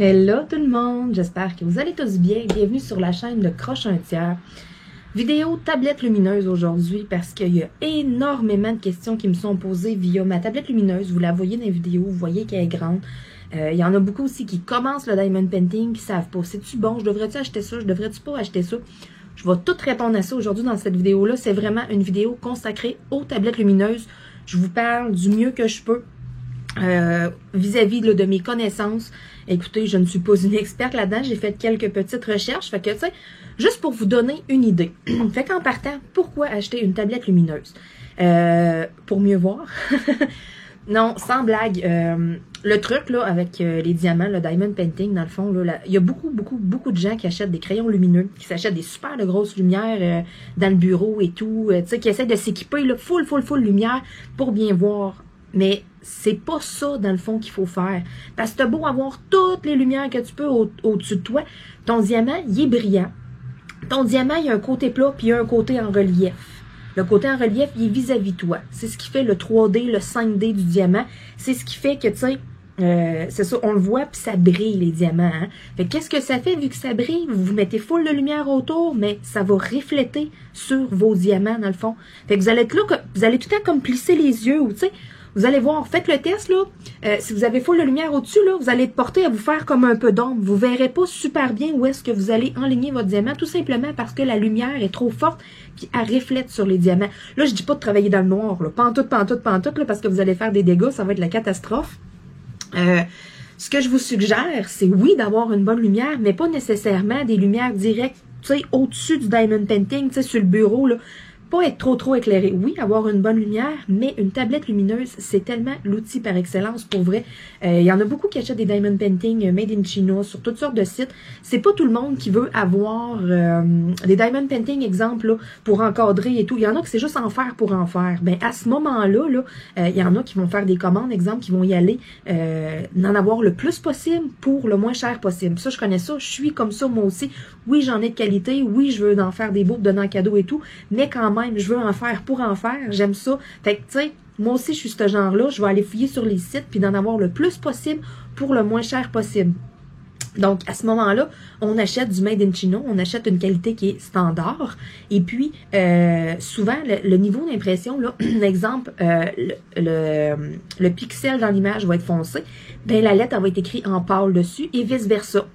Hello tout le monde, j'espère que vous allez tous bien. Bienvenue sur la chaîne de Croche un tiers. Vidéo tablette lumineuse aujourd'hui parce qu'il y a énormément de questions qui me sont posées via ma tablette lumineuse. Vous la voyez dans les vidéos, vous voyez qu'elle est grande. Il y en a beaucoup aussi qui commencent le diamond painting, qui savent pas. C'est-tu bon? Je devrais-tu acheter ça? Je devrais-tu pas acheter ça? Je vais tout répondre à ça aujourd'hui dans cette vidéo-là. C'est vraiment une vidéo consacrée aux tablettes lumineuses. Je vous parle du mieux que je peux. Vis-à-vis de mes connaissances. Écoutez, je ne suis pas une experte là-dedans, j'ai fait quelques petites recherches, fait que, tu sais, juste pour vous donner une idée. Fait qu'en partant, pourquoi acheter une tablette lumineuse? Pour mieux voir. Non, sans blague, le truc, là, avec les diamants, le diamond painting, dans le fond, là, il y a beaucoup de gens qui achètent des crayons lumineux, qui s'achètent des super de grosses lumières dans le bureau et tout, tu sais, qui essaient de s'équiper, là, full lumière pour bien voir. Mais c'est pas ça, dans le fond, qu'il faut faire. Parce que t'as beau avoir toutes les lumières que tu peux au-dessus de toi, ton diamant, il est brillant. Ton diamant, il y a un côté plat, puis il y a un côté en relief. Le côté en relief, il est vis-à-vis toi. C'est ce qui fait le 3D, le 5D du diamant. C'est ce qui fait que, tu sais, c'est ça, on le voit, puis ça brille, les diamants. Hein? Fait qu'est-ce que ça fait, vu que ça brille? Vous mettez full de lumière autour, mais ça va refléter sur vos diamants, dans le fond. Fait que vous allez être là, vous allez tout le temps comme plisser les yeux, ou tu sais, vous allez voir, faites le test, là. Si vous avez full de lumière au-dessus, là, vous allez être porté à vous faire comme un peu d'ombre. Vous verrez pas super bien où est-ce que vous allez enligner votre diamant, tout simplement parce que la lumière est trop forte, puis elle reflète sur les diamants. Là, je dis pas de travailler dans le noir, là. Pantoute, là, parce que vous allez faire des dégâts, ça va être la catastrophe. Ce que je vous suggère, c'est oui, d'avoir une bonne lumière, mais pas nécessairement des lumières directes, tu sais, au-dessus du diamond painting, tu sais, sur le bureau, là. Pas être trop éclairé. Oui, avoir une bonne lumière, mais une tablette lumineuse, c'est tellement l'outil par excellence pour vrai. Il y en a beaucoup qui achètent des diamond painting made in China sur toutes sortes de sites. C'est pas tout le monde qui veut avoir des diamond painting, exemple, là, pour encadrer et tout. Il y en a qui c'est juste en faire pour en faire. Ben à ce moment-là, il y en a qui vont faire des commandes, exemple, qui vont y aller d'en avoir le plus possible pour le moins cher possible. Ça, je connais ça. Je suis comme ça, moi aussi. Oui, j'en ai de qualité. Oui, je veux en faire des beaux, donner en cadeau et tout. Mais quand même, je veux en faire pour en faire, j'aime ça. Fait que, tu sais, moi aussi, je suis ce genre-là, je vais aller fouiller sur les sites, puis d'en avoir le plus possible pour le moins cher possible. Donc, à ce moment-là, on achète du Made in China, on achète une qualité qui est standard, et puis, souvent, le niveau d'impression, là, exemple, le pixel dans l'image va être foncé, ben la lettre, elle va être écrite en pâle dessus, et vice-versa.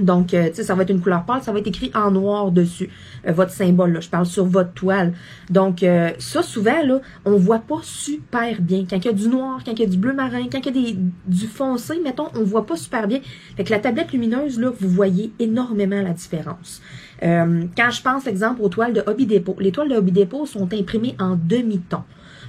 Donc, tu sais, ça va être une couleur pâle, ça va être écrit en noir dessus, votre symbole, là, je parle sur votre toile. Donc, ça, souvent, là, on voit pas super bien. Quand il y a du noir, quand il y a du bleu marin, quand il y a du foncé, mettons, on voit pas super bien. Fait que la tablette lumineuse, là, vous voyez énormément la différence. Quand je pense, exemple, aux toiles de Hobby Depot, les toiles de Hobby Depot sont imprimées en demi-ton.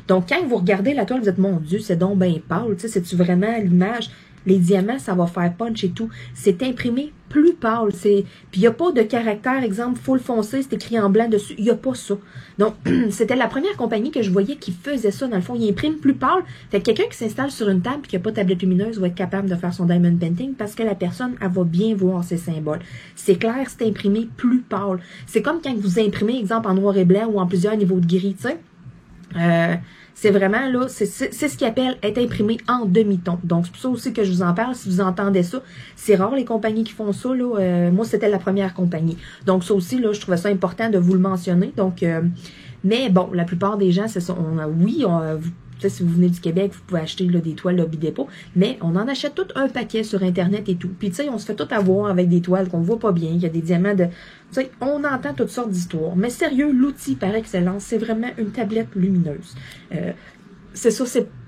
Donc, quand vous regardez la toile, vous êtes, mon Dieu, c'est donc bien pâle, tu sais, c'est-tu vraiment l'image? Les diamants, ça va faire punch et tout. C'est imprimé plus pâle. Puis il n'y a pas de caractère, exemple, full foncé, c'est écrit en blanc dessus. Il n'y a pas ça. Donc, c'était la première compagnie que je voyais qui faisait ça. Dans le fond, il imprime plus pâle. Fait que quelqu'un qui s'installe sur une table et qui n'a pas de tablette lumineuse va être capable de faire son diamond painting parce que la personne, elle va bien voir ses symboles. C'est clair, c'est imprimé plus pâle. C'est comme quand vous imprimez, exemple, en noir et blanc ou en plusieurs niveaux de gris, tu sais. C'est vraiment, là, c'est ce qu'ils appellent être imprimé en demi-ton. Donc, c'est pour ça aussi que je vous en parle. Si vous entendez ça, c'est rare les compagnies qui font ça, là. Moi, c'était la première compagnie. Donc, ça aussi, là, je trouvais ça important de vous le mentionner. Donc, mais bon, la plupart des gens, c'est ça. Si vous venez du Québec, vous pouvez acheter là, des toiles Hobby Depot, mais on en achète tout un paquet sur Internet et tout. Puis, tu sais, on se fait tout avoir avec des toiles qu'on voit pas bien. Il y a des diamants de... Tu sais, on entend toutes sortes d'histoires. Mais sérieux, l'outil par excellence, c'est vraiment une tablette lumineuse. C'est ça,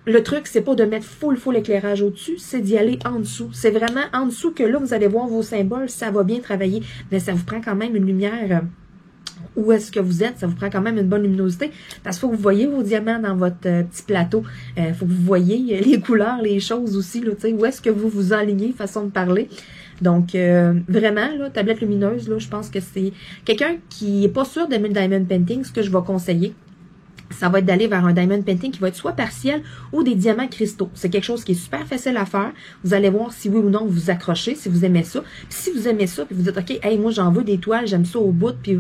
le truc, c'est pas de mettre full éclairage au-dessus, c'est d'y aller en dessous. C'est vraiment en dessous que là, vous allez voir vos symboles, ça va bien travailler. Mais ça vous prend quand même une lumière... où est-ce que vous êtes, ça vous prend quand même une bonne luminosité, parce qu'il faut que vous voyez vos diamants dans votre petit plateau, il faut que vous voyez les couleurs, les choses aussi, là, où est-ce que vous vous enlignez, façon de parler. Donc, vraiment, là, tablette lumineuse, là, je pense que c'est quelqu'un qui est pas sûr d'aimer le diamond painting, ce que je vais conseiller, ça va être d'aller vers un diamond painting qui va être soit partiel ou des diamants cristaux. C'est quelque chose qui est super facile à faire. Vous allez voir si oui ou non vous accrochez, si vous aimez ça. Puis si vous aimez ça, puis vous dites, OK, hey, moi j'en veux des toiles, j'aime ça au bout, puis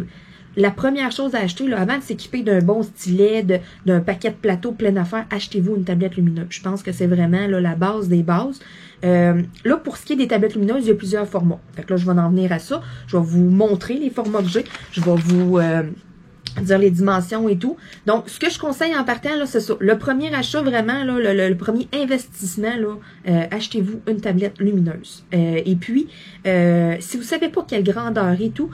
la première chose à acheter, là, avant de s'équiper d'un bon stylet, d'un paquet de plateaux plein d'affaires, achetez-vous une tablette lumineuse. Je pense que c'est vraiment là, la base des bases. Là, pour ce qui est des tablettes lumineuses, il y a plusieurs formats. Fait que là, je vais en venir à ça. Je vais vous montrer les formats que j'ai. Je vais vous dire les dimensions et tout. Donc, ce que je conseille en partant, là, c'est ça. Le premier achat, vraiment, là, le premier investissement, là, achetez-vous une tablette lumineuse. Et puis, si vous savez pas quelle grandeur et tout,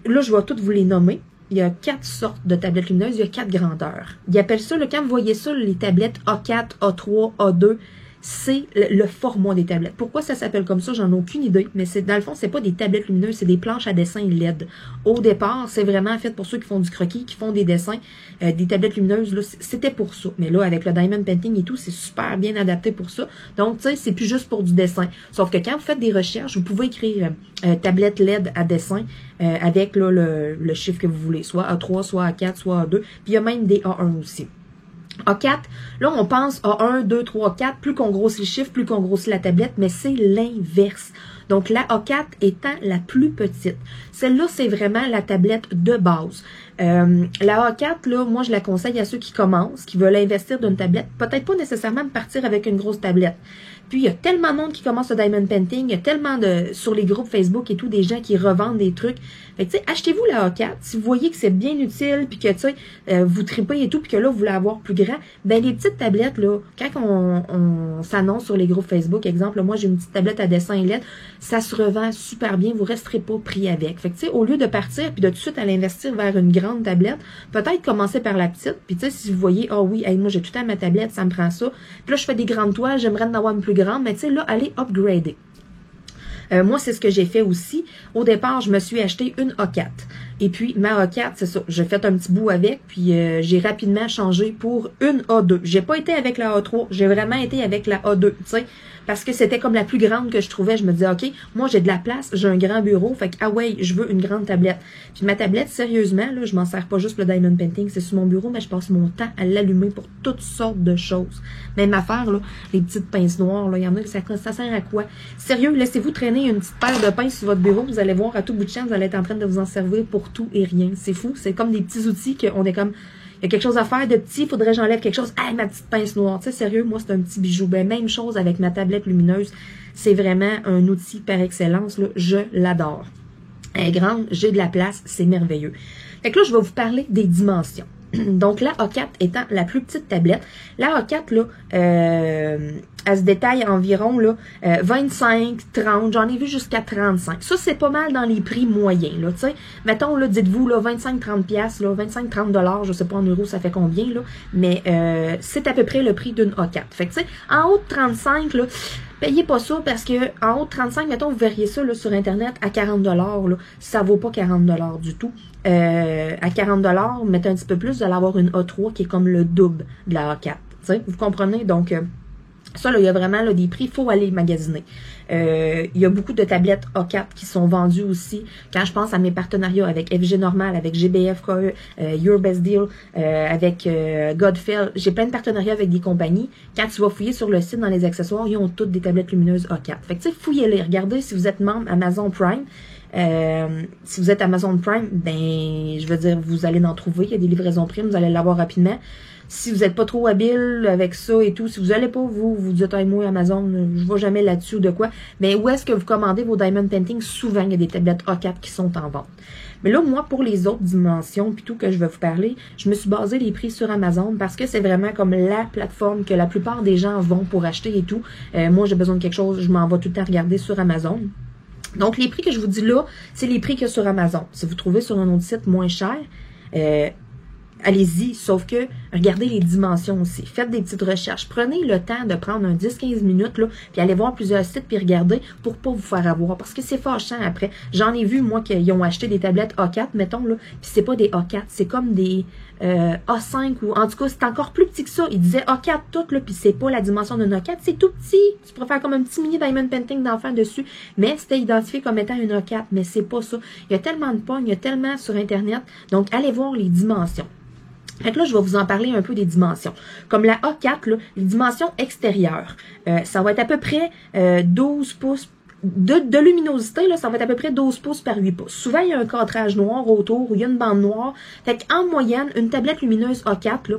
là, je vais toutes vous les nommer. Il y a 4 sortes de tablettes lumineuses, il y a 4 grandeurs. Ils appellent ça, là, quand vous voyez ça, les tablettes A4, A3, A2, c'est le format des tablettes. Pourquoi ça s'appelle comme ça, j'en ai aucune idée, mais c'est dans le fond, c'est pas des tablettes lumineuses, c'est des planches à dessin LED. Au départ, c'est vraiment fait pour ceux qui font du croquis, qui font des dessins, des tablettes lumineuses, là, c'était pour ça. Mais là, avec le diamond painting et tout, c'est super bien adapté pour ça. Donc, tu sais, c'est plus juste pour du dessin. Sauf que quand vous faites des recherches, vous pouvez écrire tablette LED à dessin avec là, le chiffre que vous voulez, soit A3, soit A4, soit A2, puis il y a même des A1 aussi. A4, là, on pense A1, 2, 3, 4. Plus qu'on grossit le chiffre, plus qu'on grossit la tablette, mais c'est l'inverse. Donc, la A4 étant la plus petite. Celle-là, c'est vraiment la tablette de base. La A4, là, moi, je la conseille à ceux qui commencent, qui veulent investir dans une tablette. Peut-être pas nécessairement de partir avec une grosse tablette. Puis, il y a tellement de monde qui commence le diamond painting, il y a tellement sur les groupes Facebook et tout, des gens qui revendent des trucs. Fait que, tu sais, achetez-vous la A4. Si vous voyez que c'est bien utile, puis que, tu sais, vous tripez et tout, puis que là, vous voulez avoir plus grand, ben les petites tablettes, là, quand on s'annonce sur les groupes Facebook, exemple, là, moi, j'ai une petite tablette à dessin et lettres, ça se revend super bien, vous resterez pas pris avec. Fait que, tu sais, au lieu de partir, puis de tout de suite aller investir vers une grande tablette, peut-être commencer par la petite, puis tu sais, si vous voyez, ah oui, hey, moi, j'ai tout le temps ma tablette, ça me prend ça, puis là, je fais des grandes toiles, j'aimerais en avoir une plus grande, mais tu sais, là, allez upgrader. Moi, c'est ce que j'ai fait aussi. Au départ, je me suis acheté une A4. Et puis, ma A4, c'est ça. J'ai fait un petit bout avec, puis j'ai rapidement changé pour une A2. J'ai pas été avec la A3, j'ai vraiment été avec la A2, tu sais. Parce que c'était comme la plus grande que je trouvais. Je me disais, OK, moi, j'ai de la place, j'ai un grand bureau, fait que, ah ouais, je veux une grande tablette. Puis ma tablette, sérieusement, là, je m'en sers pas juste pour le diamond painting, c'est sur mon bureau, mais je passe mon temps à l'allumer pour toutes sortes de choses. Même affaire, là, les petites pinces noires, là, il y en a qui ça sert à quoi? Sérieux, laissez-vous traîner une petite paire de pinces sur votre bureau, vous allez voir à tout bout de champ, vous allez être en train de vous en servir pour tout et rien. C'est fou, c'est comme des petits outils qu'on est comme... Il y a quelque chose à faire de petit, faudrait que j'enlève quelque chose. Ah, ma petite pince noire. Tu sais, sérieux, moi, c'est un petit bijou. Ben, même chose avec ma tablette lumineuse. C'est vraiment un outil par excellence, là. Je l'adore. Elle est grande, j'ai de la place, c'est merveilleux. Fait que là, je vais vous parler des dimensions. Donc, la A4 étant la plus petite tablette. La A4, là, elle se détaille environ là, 25, 30, j'en ai vu jusqu'à 35. Ça, c'est pas mal dans les prix moyens, là, tu sais. Mettons, là, dites-vous, là, 25-30 piastres, là, 25-30 $, je sais pas en euros, ça fait combien, là, mais c'est à peu près le prix d'une A4. Fait que, tu sais, en haut de 35, là, payez pas ça parce que en haut de 35, mettons, vous verriez ça là, sur Internet à 40 $, là, ça vaut pas 40 $ du tout. À 40 $, mettez un petit peu plus, vous allez avoir une A3 qui est comme le double de la A4. T'sais, vous comprenez? Donc, ça, là, il y a vraiment là, des prix, il faut aller magasiner. Il y a beaucoup de tablettes A4 qui sont vendues aussi. Quand je pense à mes partenariats avec FG Normal, avec GBF KE, Your Best Deal, avec Godfell, j'ai plein de partenariats avec des compagnies. Quand tu vas fouiller sur le site dans les accessoires, ils ont toutes des tablettes lumineuses A4. Fait que tu sais, fouillez-les. Regardez si vous êtes membre Amazon Prime. Si vous êtes Amazon Prime, ben, je veux dire, vous allez en trouver. Il y a des livraisons Prime, vous allez l'avoir rapidement. Si vous n'êtes pas trop habile avec ça et tout, si vous n'allez pas, vous dites, hey, moi, Amazon, je ne vais jamais là-dessus ou de quoi, mais où est-ce que vous commandez vos Diamond Painting? Souvent, il y a des tablettes A4 qui sont en vente. Mais là, moi, pour les autres dimensions, puis tout que je vais vous parler, je me suis basé les prix sur Amazon parce que c'est vraiment comme la plateforme que la plupart des gens vont pour acheter et tout. Moi, j'ai besoin de quelque chose, je m'en vais tout le temps regarder sur Amazon. Donc, les prix que je vous dis là, c'est les prix qu'il y a sur Amazon. Si vous trouvez sur un autre site moins cher, allez-y, sauf que regardez les dimensions aussi. Faites des petites recherches. Prenez le temps de prendre un 10-15 minutes, là, puis allez voir plusieurs sites, puis regardez pour pas vous faire avoir. Parce que c'est fâchant après. J'en ai vu, moi, qu'ils ont acheté des tablettes A4, mettons, là, puis c'est pas des A4, c'est comme des A5, ou en tout cas, c'est encore plus petit que ça. Ils disaient A4 tout, là, puis c'est pas la dimension d'un A4, c'est tout petit. Tu pourrais faire comme un petit mini diamond painting d'enfant dessus, mais c'était identifié comme étant une A4, mais c'est pas ça. Il y a tellement de pognes, il y a tellement sur Internet, donc allez voir les dimensions. Fait que là, je vais vous en parler un peu des dimensions. Comme la A4, là, les dimensions extérieures, ça va être à peu près 12 pouces de luminosité, là, ça va être à peu près 12 pouces par 8 pouces. Souvent, il y a un cadrage noir autour, ou il y a une bande noire. Fait qu'en moyenne, une tablette lumineuse A4, là,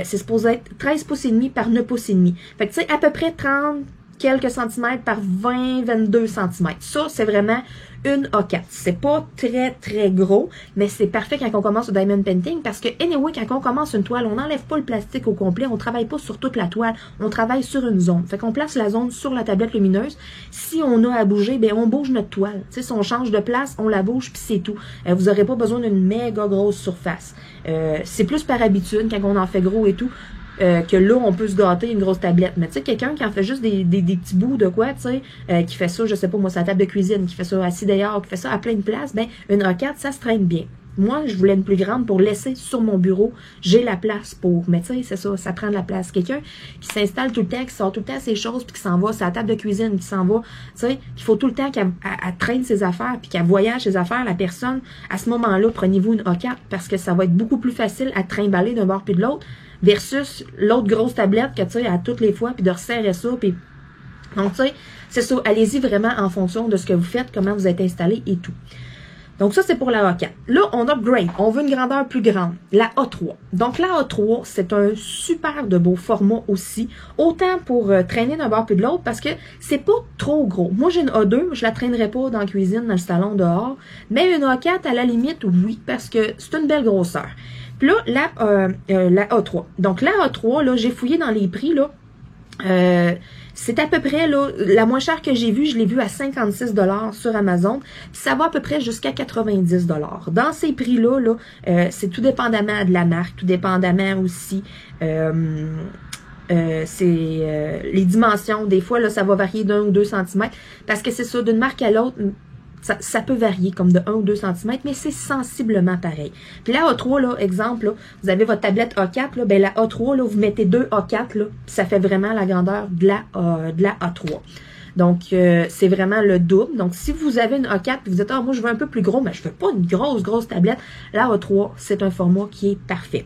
c'est supposé être 13 pouces et demi par 9 pouces et demi. Fait que, tu sais, à peu près 30 quelques centimètres par 20-22 centimètres. Ça, c'est vraiment une A4. C'est pas très, très gros, mais c'est parfait quand on commence au diamond painting parce que, anyway, quand on commence une toile, on n'enlève pas le plastique au complet, on travaille pas sur toute la toile, on travaille sur une zone. Fait qu'on place la zone sur la tablette lumineuse. Si on a à bouger, ben on bouge notre toile. Tu sais, si on change de place, on la bouge, puis c'est tout. Vous n'aurez pas besoin d'une méga grosse surface. C'est plus par habitude, quand on en fait gros et tout, que là, on peut se gâter une grosse tablette. Mais tu sais, quelqu'un qui en fait juste des petits bouts de quoi, tu sais, qui fait ça, je sais pas moi, sa table de cuisine, qui fait ça assis dehors, qui fait ça à plein de places, ben une A4, ça se traîne bien. Moi, je voulais une plus grande pour laisser sur mon bureau. J'ai la place pour. Mais tu sais, c'est ça, ça prend de la place. Quelqu'un qui s'installe tout le temps, qui sort tout le temps ses choses, puis qui s'en va sur la table de cuisine, qui s'en va, tu sais, qu'il faut tout le temps qu'elle traîne ses affaires, puis qu'elle voyage ses affaires, la personne, à ce moment-là, prenez-vous une A4, parce que ça va être beaucoup plus facile à trimballer d'un bord puis de l'autre, versus l'autre grosse tablette que tu sais, à toutes les fois, puis de resserrer ça, puis... Donc, tu sais, c'est ça, allez-y vraiment en fonction de ce que vous faites, comment vous êtes installé et tout. Donc, ça, c'est pour la A4. Là, on upgrade. On veut une grandeur plus grande. La A3. Donc, la A3, c'est un super de beau format aussi. Autant pour traîner d'un bord puis de l'autre, parce que c'est pas trop gros. Moi, j'ai une A2, je la traînerai pas dans la cuisine, dans le salon, dehors. Mais une A4, à la limite, oui, parce que c'est une belle grosseur. Puis là, la A3. Donc, la A3, là, j'ai fouillé dans les prix, là. C'est à peu près, là, la moins chère que j'ai vue, je l'ai vue à 56 $ sur Amazon. Puis ça va à peu près jusqu'à 90 $. Dans ces prix-là, là, c'est tout dépendamment de la marque, tout dépendamment aussi, les dimensions. Des fois, là, ça va varier d'1 ou 2 centimètres. Parce que c'est ça, d'une marque à l'autre, ça peut varier comme de 1 ou 2 cm, mais c'est sensiblement pareil. Puis la A3, là, exemple, là, vous avez votre tablette A4, là, ben la A3, là, vous mettez 2 A4, là, ça fait vraiment la grandeur de la A3. Donc, c'est vraiment le double. Donc, si vous avez une A4 et vous dites, ah, moi, je veux un peu plus gros, mais je veux pas une grosse tablette, la A3, c'est un format qui est parfait.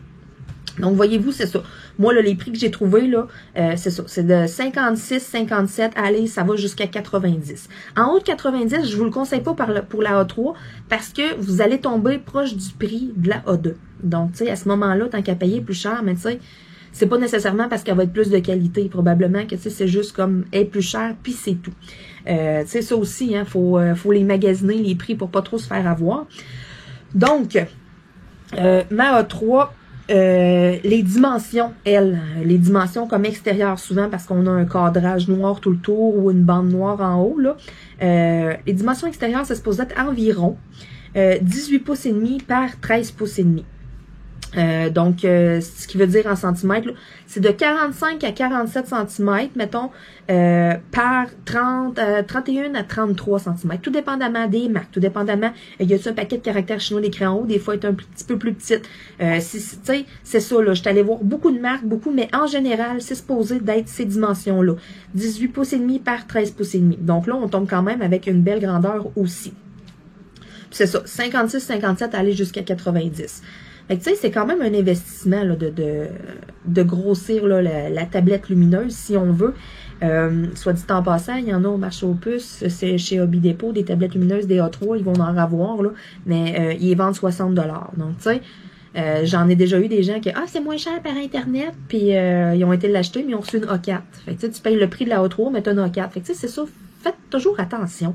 Donc, voyez-vous, c'est ça. Moi, là, les prix que j'ai trouvés, là, c'est ça. C'est de 56, 57, allez, ça va jusqu'à 90. En haut de 90, je vous le conseille pas pour la A3 parce que vous allez tomber proche du prix de la A2. Donc, tu sais, à ce moment-là, tant qu'à payer plus cher, mais tu sais, c'est pas nécessairement parce qu'elle va être plus de qualité. Probablement que, tu sais, c'est juste comme, elle est plus chère, puis c'est tout. Tu sais, ça aussi, hein, faut les magasiner, les prix, pour pas trop se faire avoir. Donc, ma A3, les dimensions, les dimensions comme extérieures souvent parce qu'on a un cadrage noir tout le tour ou une bande noire en haut, là. Les dimensions extérieures, ça se pose être environ 18 pouces et demi par 13 pouces et demi. Donc, ce qui veut dire en centimètres, c'est de 45 à 47 cm, mettons, par 31 à 33 cm. Tout dépendamment des marques, tout dépendamment, il y a un paquet de caractères chinois d'écrit en haut, des fois, il est un petit peu plus petite. Tu sais, c'est ça, là, je suis allée voir beaucoup de marques, mais en général, c'est supposé d'être ces dimensions-là. 18 pouces et demi par 13 pouces et demi. Donc là, on tombe quand même avec une belle grandeur aussi. C'est ça, 56, 57, aller jusqu'à 90. Fait que tu sais, c'est quand même un investissement là, de grossir là, la tablette lumineuse, si on veut. Soit dit en passant, il y en a au marché aux puces, c'est chez Hobby Depot, des tablettes lumineuses, des A3, ils vont en avoir, là, mais ils les vendent 60 $. Donc, tu sais, j'en ai déjà eu des gens qui, c'est moins cher par Internet, puis ils ont été l'acheter, mais ils ont reçu une A4. Fait que tu payes le prix de la A3, mais tu as une A4. Fait que tu sais, c'est ça. Faites toujours attention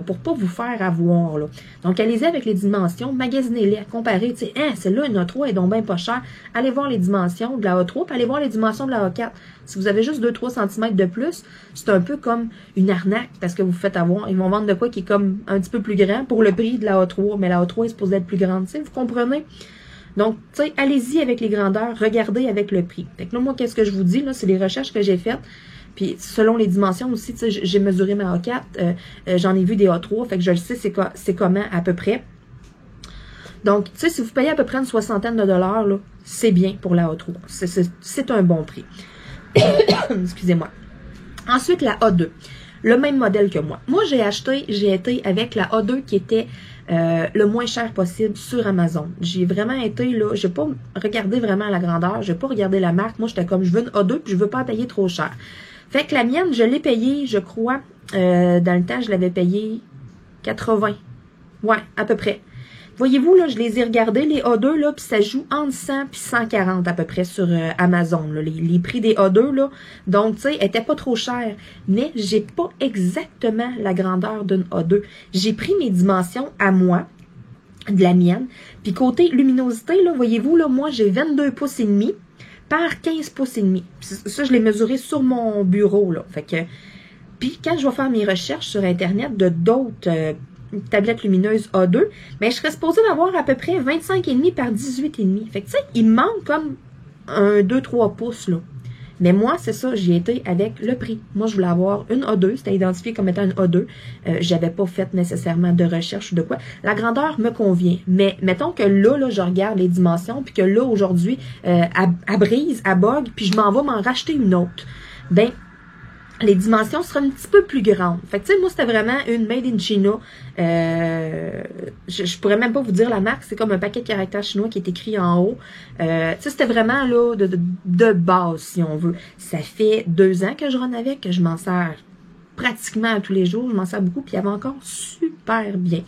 pour pas vous faire avoir. Là. Donc, allez-y avec les dimensions, magasinez-les, comparez. Tu sais, celle-là, une A3 est donc bien pas chère. Allez voir les dimensions de la A3, puis allez voir les dimensions de la A4. Si vous avez juste 2-3 cm de plus, c'est un peu comme une arnaque parce que vous faites avoir. Ils vont vendre de quoi qui est comme un petit peu plus grand pour le prix de la A3, mais la A3 est supposée être plus grande. Tu sais, vous comprenez? Donc, tu sais, allez-y avec les grandeurs, regardez avec le prix. Fait que là, moi, qu'est-ce que je vous dis, là, c'est les recherches que j'ai faites. Puis, selon les dimensions aussi, tu sais, j'ai mesuré ma A4, j'en ai vu des A3, fait que je le sais c'est comment à peu près. Donc, tu sais, si vous payez à peu près une soixantaine de dollars, là, c'est bien pour la A3. C'est un bon prix. Excusez-moi. Ensuite, la A2. Le même modèle que moi. Moi, j'ai été avec la A2 qui était le moins cher possible sur Amazon. J'ai vraiment été là, j'ai pas regardé vraiment la grandeur, j'ai pas regardé la marque. Moi, j'étais comme, je veux une A2 puis je veux pas payer trop cher. Fait que la mienne, je l'ai payée, je crois, dans le temps, je l'avais payée 80. Ouais, à peu près. Voyez-vous, là, je les ai regardés, les A2, là, puis ça joue entre 100 et 140 à peu près sur Amazon, là, les prix des A2, là. Donc, tu sais, elle était pas trop chère, mais j'ai pas exactement la grandeur d'une A2. J'ai pris mes dimensions à moi, de la mienne, puis côté luminosité, là, voyez-vous, là, moi, j'ai 22 pouces et demi par 15 pouces et demi. Ça, je l'ai mesuré sur mon bureau, là. Fait que, puis quand je vais faire mes recherches sur Internet de d'autres tablette lumineuse A2, mais je serais supposée d'avoir à peu près 25,5 par 18,5. Fait que tu sais, il me manque comme un 2-3 pouces là. Mais moi, c'est ça, j'y étais avec le prix. Moi, je voulais avoir une A2, c'était identifié comme étant une A2. J'avais pas fait nécessairement de recherche ou de quoi. La grandeur me convient. Mais mettons que là, je regarde les dimensions, puis que là, aujourd'hui, elle brise, elle bug, puis je m'en vais m'en racheter une autre. Ben, les dimensions seront un petit peu plus grandes. Fait que, tu sais, moi, c'était vraiment une Made in China. Je pourrais même pas vous dire la marque. C'est comme un paquet de caractères chinois qui est écrit en haut. Tu sais, c'était vraiment, là, de base, si on veut. Ça fait 2 ans que je run avec, que je m'en sers pratiquement à tous les jours. Je m'en sers beaucoup, puis il y avait encore super bien.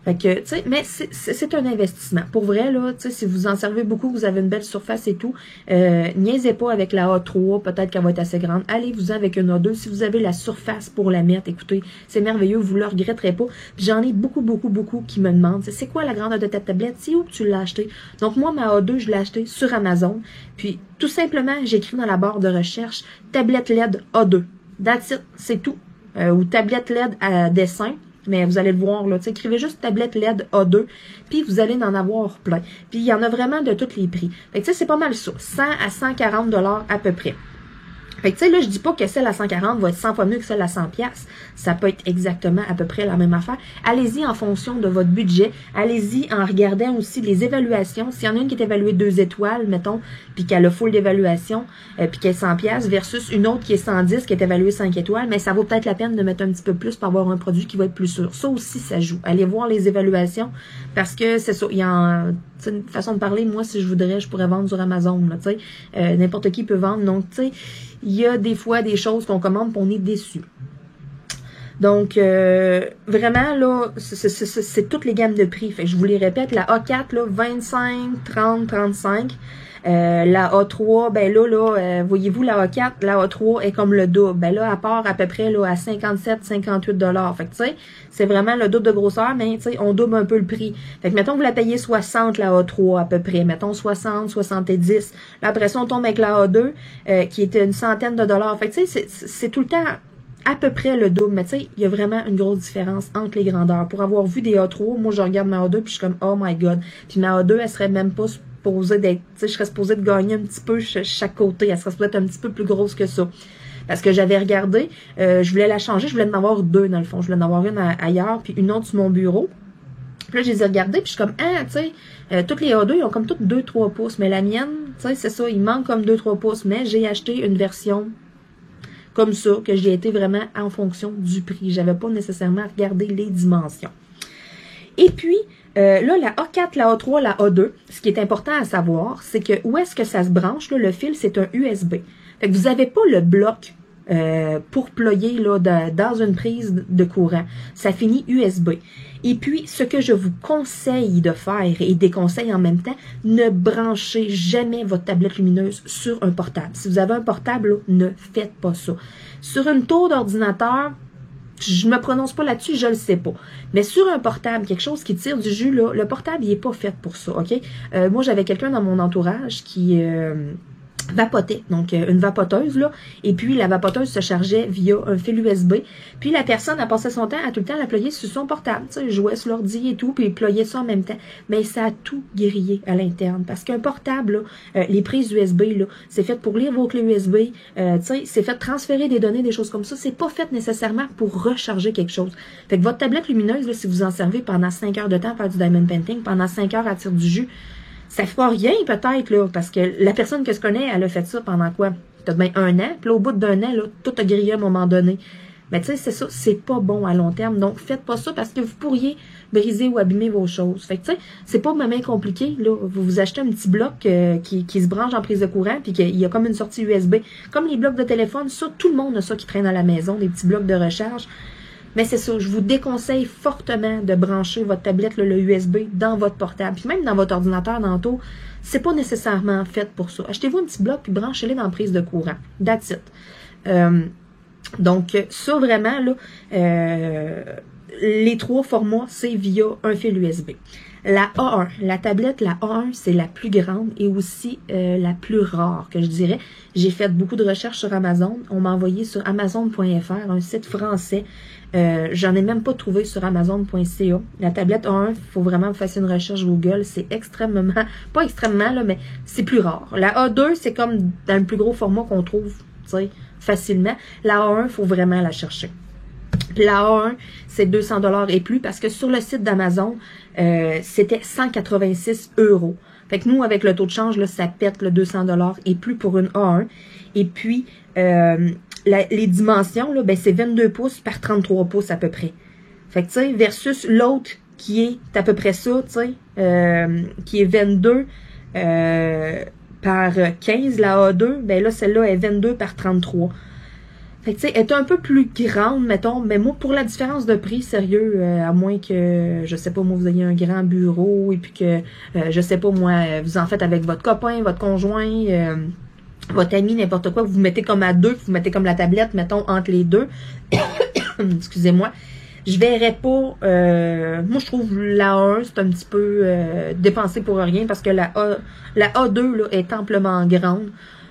Fait que, tu sais, mais c'est un investissement. Pour vrai, là, tu sais, si vous en servez beaucoup, vous avez une belle surface et tout, niaisez pas avec la A3, peut-être qu'elle va être assez grande. Allez-vous-en avec une A2. Si vous avez la surface pour la mettre, écoutez, c'est merveilleux, vous le regretterez pas. Puis j'en ai beaucoup qui me demandent, c'est quoi la grandeur de ta tablette? C'est où que tu l'as acheté? Donc moi, ma A2, je l'ai acheté sur Amazon. Puis, tout simplement, j'écris dans la barre de recherche, tablette LED A2. That's it, c'est tout. Ou tablette LED à dessin. Mais vous allez le voir, là, écrivez juste tablette LED A2, puis vous allez en avoir plein. Puis il y en a vraiment de tous les prix. Fait que tu sais, c'est pas mal ça, 100 à 140 $ à peu près. Fait que tu sais, là, je dis pas que celle à 140 va être 100 fois mieux que celle à 100 $. Ça peut être exactement à peu près la même affaire. Allez-y en fonction de votre budget. Allez-y en regardant aussi les évaluations. S'il y en a une qui est évaluée 2 étoiles, mettons, puis qu'elle a full d'évaluation, puis qu'elle est 100 $ versus une autre qui est 110, qui est évaluée 5 étoiles, mais ça vaut peut-être la peine de mettre un petit peu plus pour avoir un produit qui va être plus sûr. Ça aussi, ça joue. Allez voir les évaluations, parce que c'est ça, il y a une façon de parler, moi, si je voudrais, je pourrais vendre sur Amazon, là, tu sais. N'importe qui peut vendre, donc, tu sais, il y a des fois des choses qu'on commande et on est déçu. Donc, vraiment, là, c'est toutes les gammes de prix. Fait que je vous les répète, la A4, là, 25, 30, 35. La A3, ben là, voyez-vous, la A4, la A3 est comme le double. Ben là, elle part à peu près là, à 57, 58 $. Fait que, tu sais, c'est vraiment le double de grosseur, mais, tu sais, on double un peu le prix. Fait que, mettons, vous la payez 60, la A3, à peu près. Mettons, 60, 70. Là, après ça, on tombe avec la A2, qui était une centaine de dollars. Fait que, tu sais, c'est tout le temps à peu près le double, mais tu sais, il y a vraiment une grosse différence entre les grandeurs. Pour avoir vu des A3, moi, je regarde ma A2, puis je suis comme, oh my god. Puis ma A2, elle serait même pas supposée d'être, tu sais, je serais supposée de gagner un petit peu chaque côté. Elle serait supposée être un petit peu plus grosse que ça. Parce que j'avais regardé, je voulais la changer, je voulais en avoir 2 dans le fond. Je voulais en avoir une ailleurs, puis une autre sur mon bureau. Puis là, je les ai regardées, puis je suis comme, ah, tu sais, toutes les A2, ils ont comme toutes 2-3 pouces. Mais la mienne, tu sais, c'est ça, il manque comme 2-3 pouces. Mais j'ai acheté une version comme ça, que j'ai été vraiment en fonction du prix. J'avais pas nécessairement regardé les dimensions. Et puis, là, la A4, la A3, la A2, ce qui est important à savoir, c'est que où est-ce que ça se branche, là, le fil, c'est un USB. Fait que vous n'avez pas le bloc pour ployer là, dans une prise de courant. Ça finit USB. Et puis, ce que je vous conseille de faire et déconseille en même temps, ne branchez jamais votre tablette lumineuse sur un portable. Si vous avez un portable, là, ne faites pas ça. Sur une tour d'ordinateur, je me prononce pas là-dessus, je le sais pas. Mais sur un portable, quelque chose qui tire du jus, là, le portable, il est pas fait pour ça, OK? Moi, j'avais quelqu'un dans mon entourage qui vapotait, donc une vapoteuse, là, et puis la vapoteuse se chargeait via un fil USB, puis la personne a passé son temps à tout le temps la ployer sur son portable, tu sais, jouait sur l'ordi et tout, puis ployait ça en même temps, mais ça a tout grillé à l'interne, parce qu'un portable, là, les prises USB, là, c'est fait pour lire vos clés USB, tu sais, c'est fait transférer des données, des choses comme ça, c'est pas fait nécessairement pour recharger quelque chose. Fait que votre tablette lumineuse, là, si vous en servez pendant 5 heures de temps à faire du diamond painting, pendant 5 heures à tirer du jus, ça fera rien peut-être, là, parce que la personne que je connais, elle a fait ça pendant quoi? Peut-être bien 1 an, puis là, au bout d'1 an, là, tout a grillé à un moment donné. Mais tu sais, c'est ça, c'est pas bon à long terme. Donc, faites pas ça parce que vous pourriez briser ou abîmer vos choses. Fait que tu sais, c'est pas vraiment compliqué, là. Vous vous achetez un petit bloc qui se branche en prise de courant, puis qu'il y a comme une sortie USB. Comme les blocs de téléphone, ça, tout le monde a ça qui traîne à la maison, des petits blocs de recharge. Mais c'est ça, je vous déconseille fortement de brancher votre tablette, le USB, dans votre portable. Puis même dans votre ordinateur d'entour, c'est pas nécessairement fait pour ça. Achetez-vous un petit bloc, puis branchez-le dans la prise de courant. That's it. Donc, ça vraiment, là, les 3 formats, c'est via un fil USB. La A1, la tablette, la A1, c'est la plus grande et aussi la plus rare, que je dirais. J'ai fait beaucoup de recherches sur Amazon. On m'a envoyé sur Amazon.fr, un site français. J'en ai même pas trouvé sur Amazon.ca. La tablette A1, il faut vraiment faire une recherche Google. C'est extrêmement, pas extrêmement, là, mais c'est plus rare. La A2, c'est comme dans le plus gros format qu'on trouve, tu sais, facilement. La A1, il faut vraiment la chercher. La A1, c'est 200 $ et plus parce que sur le site d'Amazon, c'était 186 €. Fait que nous, avec le taux de change, là, ça pète le 200 $ et plus pour une A1. Et puis, les dimensions, là, ben, c'est 22 pouces par 33 pouces à peu près. Fait que, tu sais, versus l'autre qui est à peu près ça, tu sais, qui est 22 par 15, la A2, ben là, celle-là est 22 par 33. Fait que, tu sais, elle est un peu plus grande, mettons, mais moi, pour la différence de prix, sérieux, à moins que, je sais pas, moi, vous ayez un grand bureau, et puis que, je sais pas, moi, vous en faites avec votre copain, votre conjoint, votre ami, n'importe quoi, vous mettez comme à deux, vous mettez comme la tablette, mettons, entre les deux. Excusez-moi. Je verrais pas, moi, je trouve la A1, c'est un petit peu dépensé pour rien, parce que la A2, là, est amplement grande.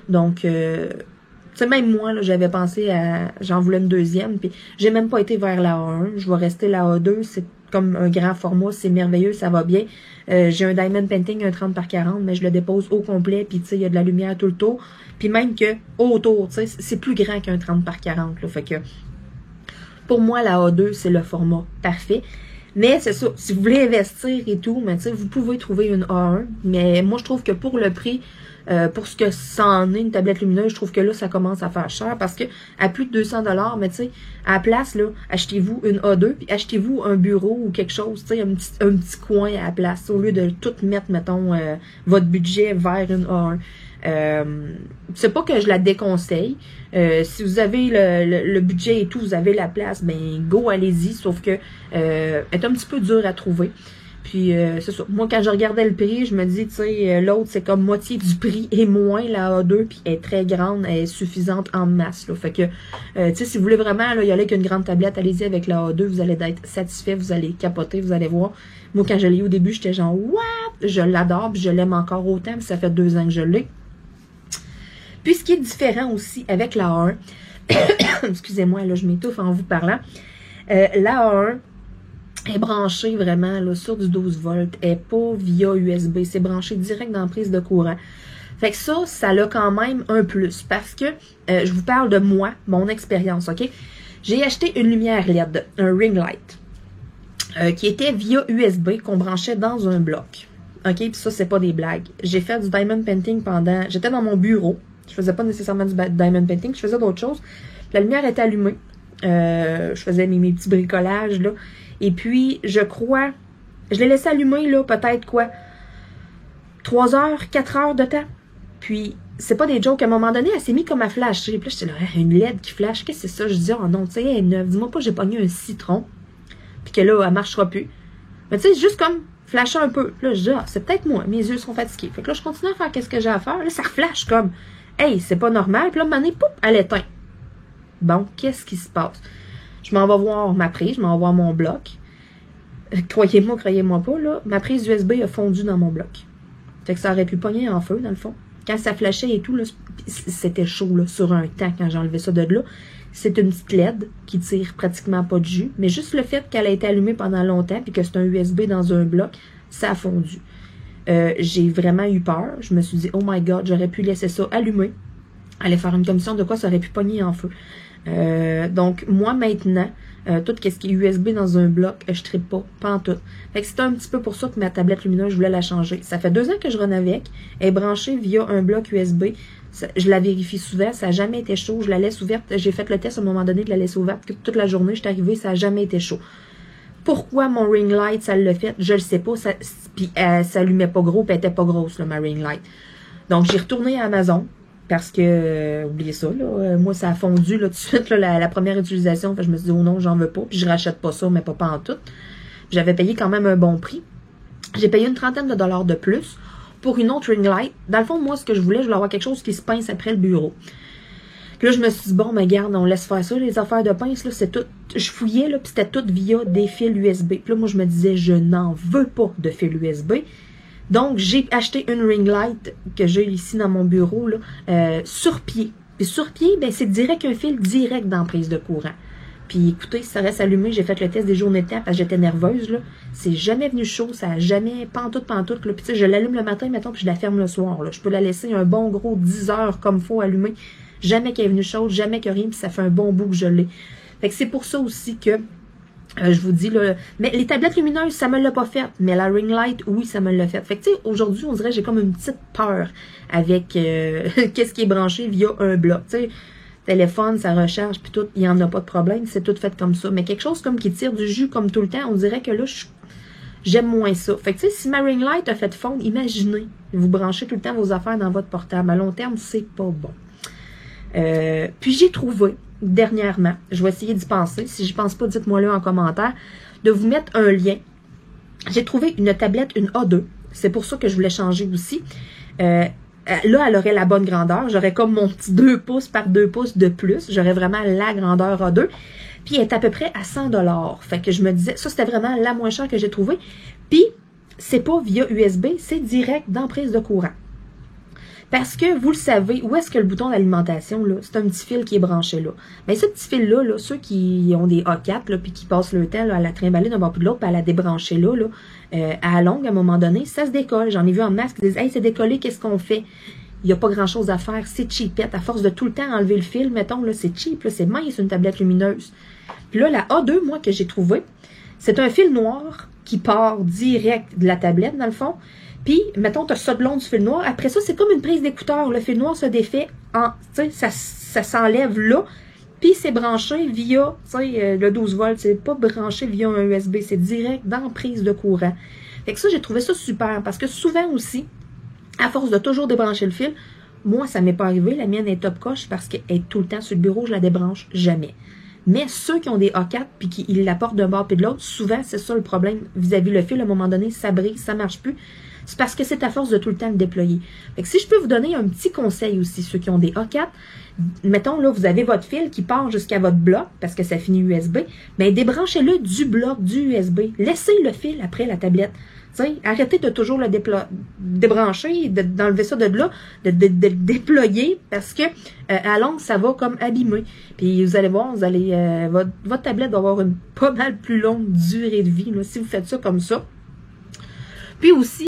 Donc, tu sais, même moi, là, j'avais pensé à... J'en voulais une deuxième, puis j'ai même pas été vers la A1. Je vais rester la A2. C'est comme un grand format, c'est merveilleux, ça va bien. J'ai un Diamond Painting, un 30 par 40, mais je le dépose au complet, puis tu sais, il y a de la lumière tout le tour. Puis même que autour, tu sais, c'est plus grand qu'un 30 par 40, là. Fait que, pour moi, la A2, c'est le format parfait. Mais c'est ça, si vous voulez investir et tout, mais tu sais, vous pouvez trouver une A1. Mais moi, je trouve que pour le prix... pour ce que ça en est, une tablette lumineuse, je trouve que là, ça commence à faire cher parce que à plus de 200 $, mais tu sais, à la place, là, achetez-vous une A2, puis achetez-vous un bureau ou quelque chose, tu sais, un petit coin à la place, au lieu de tout mettre, mettons, votre budget vers une A1. C'est pas que je la déconseille. Si vous avez le budget et tout, vous avez la place, ben go, allez-y, sauf que elle est un petit peu dure à trouver. Puis, c'est ça. Moi, quand je regardais le prix, je me dis, tu sais, l'autre, c'est comme moitié du prix et moins, la A2, puis elle est très grande, elle est suffisante en masse, là. Fait que, tu sais, si vous voulez vraiment, là, y aller avec une grande tablette, allez-y avec la A2, vous allez être satisfait, vous allez capoter, vous allez voir. Moi, quand je l'ai eu au début, j'étais genre, what? Je l'adore, puis je l'aime encore autant, puis ça fait 2 ans que je l'ai. Puis, ce qui est différent aussi avec la A1, excusez-moi, là, je m'étouffe en vous parlant, la A1, est branché vraiment là, sur du 12 volts, est pas via USB, c'est branché direct dans la prise de courant. Fait que ça a quand même un plus, parce que je vous parle de moi, mon expérience, ok? J'ai acheté une lumière LED, un ring light, qui était via USB, qu'on branchait dans un bloc. Ok, puis ça, c'est pas des blagues. J'ai fait du diamond painting j'étais dans mon bureau, je faisais pas nécessairement du diamond painting, je faisais d'autres choses. La lumière était allumée, je faisais mes petits bricolages, là. Et puis, je crois, je l'ai laissé allumer, là, peut-être, 3 heures, 4 heures de temps. Puis, c'est pas des jokes. À un moment donné, elle s'est mise comme à flasher. Puis là, j'étais là, une LED qui flash, qu'est-ce que c'est ça? Je dis, oh non, tu sais, elle est neuve. Dis-moi pas, j'ai pogné un citron. Puis que là, elle marchera plus. Mais tu sais, juste comme flasher un peu. Là, je dis, ah, c'est peut-être moi. Mes yeux sont fatigués. Fait que là, je continue à faire qu'est-ce que j'ai à faire. Là, ça flash comme, hey, c'est pas normal. Puis là, à un moment donné, pouf, elle éteint. Bon, qu'est-ce qui se passe? Je m'en vais voir ma prise, je m'en vais voir mon bloc. Croyez-moi pas, là, ma prise USB a fondu dans mon bloc. Fait que ça aurait pu pogner en feu, dans le fond. Quand ça flashait et tout, là, c'était chaud, là, sur un temps, quand j'ai enlevé ça de là. C'est une petite LED qui tire pratiquement pas de jus. Mais juste le fait qu'elle a été allumée pendant longtemps, puis que c'est un USB dans un bloc, ça a fondu. J'ai vraiment eu peur. Je me suis dit, oh my god, j'aurais pu laisser ça allumé. Aller faire une commission de quoi ça aurait pu pogner en feu. Donc, moi, maintenant, tout ce qui est USB dans un bloc, je tripe pas en tout. Fait que c'est un petit peu pour ça que ma tablette lumineuse, je voulais la changer. Ça fait 2 ans que je run avec. Elle est branchée via un bloc USB Je la vérifie souvent, ça n'a jamais été chaud. Je la laisse ouverte. J'ai fait le test à un moment donné de la laisser ouverte toute la journée. Je suis arrivée, ça n'a jamais été chaud. Pourquoi mon ring light, ça l'a fait? Je le sais pas. Puis elle s'allumait pas gros, puis elle était pas grosse, là, ma ring light. Donc, j'ai retourné à Amazon. Parce que, oubliez ça, là, moi, ça a fondu là, tout de suite, là, la première utilisation. Fait, je me suis dit, oh non, j'en veux pas. Puis je rachète pas ça, mais pas en tout. J'avais payé quand même un bon prix. J'ai payé une trentaine de dollars de plus pour une autre ring light. Dans le fond, moi, ce que je voulais avoir quelque chose qui se pince après le bureau. Puis là, je me suis dit, bon, mais garde, on laisse faire ça. Les affaires de pince, là, c'est tout. Je fouillais, là, puis c'était tout via des fils USB. Puis là, moi, je me disais, je n'en veux pas de fils USB. Donc, j'ai acheté une ring light que j'ai ici dans mon bureau, là, sur pied. Puis sur pied, ben, c'est direct un fil direct dans la prise de courant. Puis écoutez, ça reste allumé. J'ai fait le test des journées de temps parce que j'étais nerveuse, là. C'est jamais venu chaud, ça a jamais pantoute, là. Puis tu sais, je l'allume le matin, mettons, puis je la ferme le soir, là. Je peux la laisser un bon gros 10 heures comme faut allumée. Jamais qu'elle est venue chaude, jamais que rien, puis ça fait un bon bout que je l'ai. Fait que c'est pour ça aussi que je vous dis, là, mais les tablettes lumineuses, ça me l'a pas fait. Mais la ring light, oui, ça me l'a fait. Fait que, tu sais, aujourd'hui, on dirait que j'ai comme une petite peur avec qu'est-ce qui est branché via un bloc. Tu sais, téléphone, ça recharge, puis tout, il n'y en a pas de problème. C'est tout fait comme ça. Mais quelque chose comme qui tire du jus comme tout le temps, on dirait que là, j'aime moins ça. Fait que, tu sais, si ma ring light a fait fondre, imaginez, vous branchez tout le temps vos affaires dans votre portable. À long terme, c'est pas bon. Puis j'ai trouvé, dernièrement, je vais essayer d'y penser, si je pense pas, dites-moi-le en commentaire, de vous mettre un lien. J'ai trouvé une tablette, une A2, c'est pour ça que je voulais changer aussi. Là, elle aurait la bonne grandeur, j'aurais comme mon petit 2 pouces par 2 pouces de plus, j'aurais vraiment la grandeur A2, puis elle est à peu près à 100 $. Fait que je me disais, ça c'était vraiment la moins chère que j'ai trouvée, puis c'est pas via USB, c'est direct dans prise de courant. Parce que, vous le savez, où est-ce que le bouton d'alimentation, là, c'est un petit fil qui est branché là. Mais ce petit fil-là, là, ceux qui ont des A4, là, puis qui passent le temps là, à la trimballer d'un bord puis de l'autre, puis à la débrancher là, à la longue, à un moment donné, ça se décolle. J'en ai vu en masse qui disent « Hey, c'est décollé, qu'est-ce qu'on fait? » Il n'y a pas grand-chose à faire, c'est cheapette. À force de tout le temps enlever le fil, mettons, là, c'est cheap, là, c'est mince, une tablette lumineuse. Puis là, la A2, moi, que j'ai trouvée, c'est un fil noir qui part direct de la tablette, dans le fond. Puis, mettons, tu as ça de long du fil noir. Après ça, c'est comme une prise d'écouteur. Le fil noir se défait en, tu sais, ça s'enlève là. Puis, c'est branché via, tu sais, le 12 volts. C'est pas branché via un USB. C'est direct dans la prise de courant. Fait que ça, j'ai trouvé ça super. Parce que souvent aussi, à force de toujours débrancher le fil, moi, ça m'est pas arrivé. La mienne est top coche parce qu'elle est tout le temps sur le bureau. Je la débranche jamais. Mais ceux qui ont des A4 puis qui ils l'apportent d'un bord puis de l'autre, souvent, c'est ça le problème vis-à-vis le fil. À un moment donné, ça brise, ça marche plus. C'est parce que c'est à force de tout le temps le déployer. Fait que si je peux vous donner un petit conseil aussi, ceux qui ont des A4, mettons là, vous avez votre fil qui part jusqu'à votre bloc, parce que ça finit USB, mais débranchez-le du bloc, du USB. Laissez le fil après la tablette. T'sais, arrêtez de toujours le débrancher, d'enlever ça de là, de le déployer, parce que à longue, ça va comme abîmer. Puis vous allez voir, votre tablette va avoir une pas mal plus longue durée de vie là, si vous faites ça comme ça. Puis aussi,